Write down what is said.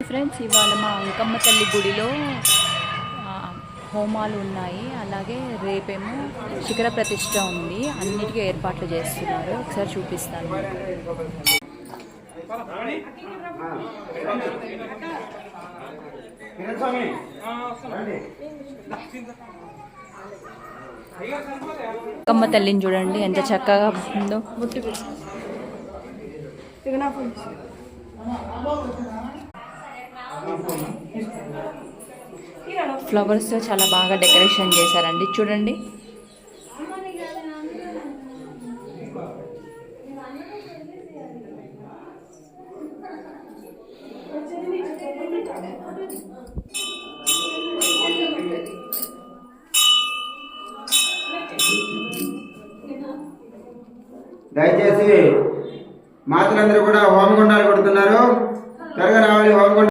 Friends, ఇవాళ మా అంకమ్మ తల్లి గుడిలో హోమాలు ఉన్నాయి. అలాగే రేపేమో శిఖర ప్రతిష్ట ఉంది. అన్నిటికీ ఏర్పాట్లు చేస్తున్నారు. ఒకసారి చూపిస్తాను. అంకమ్మ తల్లిని చూడండి ఎంత చక్కగా ఉందో. ఫ్లవర్స్తో చాలా బాగా డెకరేషన్ చేశారండి, చూడండి. దయచేసి మాతలందరూ కూడా హోమగుండాలు కొడుతున్నారు. త్వరగా రావాలి హోమగుండ.